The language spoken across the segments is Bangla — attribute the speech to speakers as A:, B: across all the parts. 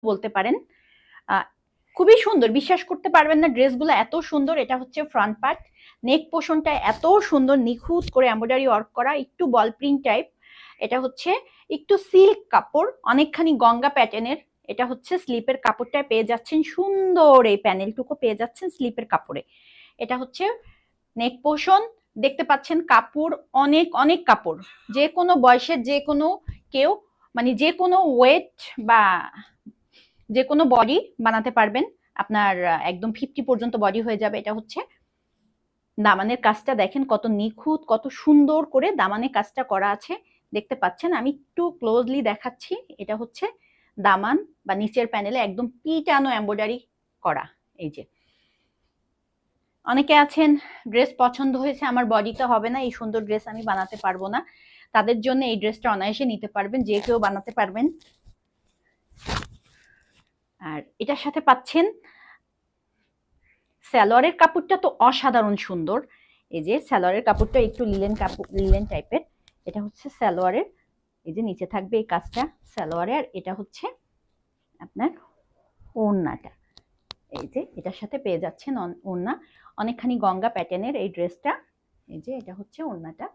A: বলতে পারেন। খুবই সুন্দর, বিশ্বাস করতে পারবেন না ড্রেসগুলো এত সুন্দর। এটা হচ্ছে ফ্রন্ট পার্ট, নেক পোর্শনটা এত সুন্দর নিখুঁত করে এমব্রয়ডারি ওয়ার্ক করা, একটু বল প্রিন্ট টাইপ। এটা হচ্ছে একটু সিল্ক কাপড়, অনেকখানি গঙ্গা প্যাটার্নের। এটা হচ্ছে স্লিপের কাপড়টা পেয়ে যাচ্ছেন সুন্দর, এই প্যানেলটুকু পেয়ে যাচ্ছেন স্লিপের কাপড়ে। এটা হচ্ছে নেক পোর্শন, দেখতে পাচ্ছেন কাপড় অনেক অনেক কাপড়, যে কোনো বয়সের যে কোনো কেউ, মানে যে কোনো ওয়েট বা যে কোনো বডি বানাতে পারবেন। আপনার একদম 50 পর্যন্ত বডি হয়ে যাবে। এটা হচ্ছে দামানের কাজটা দেখেন কত নিখুঁত, কত সুন্দর করে দামানের কাজটা করা আছে, দেখতে পাচ্ছেন। আমি একটু ক্লোজলি দেখাচ্ছি। এটা হচ্ছে দামান বা নিচের প্যানেলে একদম পিটানো এমব্রয়ডারি করা। এই যে অনেকে আছেন ড্রেস পছন্দ হয়েছে, আমার বডিতে হবে না, এই সুন্দর ড্রেস আমি বানাতে পারবো না, তাদের জন্য এই ড্রেসটা অনায়াসে নিতে পারবেন, যে কেউ বানাতে পারবেন। আর এটার সাথে পাচ্ছেন সালোয়ারের কাপড়টা তো অসাধারণ সুন্দর। এই যে সালোয়ারের কাপড়টা একটু লিলেন কাপড়, লিলেন টাইপের। এটা হচ্ছে সালোয়ারের, এই যে নিচে থাকবে এই কাজটা সালোয়ারে, আর এটা হচ্ছে আপনার ওড়নাটা। এই যে এটার সাথে পেয়ে যাচ্ছেন ওড়না, অনেকখানি গঙ্গা প্যাটার্নের এই ড্রেসটা। এই যে এটা হচ্ছে ওড়নাটা,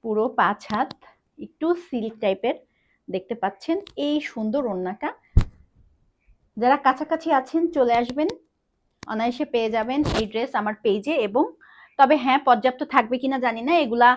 A: পুরো 5 হাত, একটু সিল্ক টাইপের, দেখতে পাচ্ছেন এই সুন্দর ওড়নাটা। যারা কাছাকাছি আছেন চলে আসবেন, অনায়াসে পেয়ে যাবেন এই ড্রেস আমার পেজে। এবং তবে হ্যাঁ, পর্যাপ্ত থাকবে কিনা জানি না, এগুলা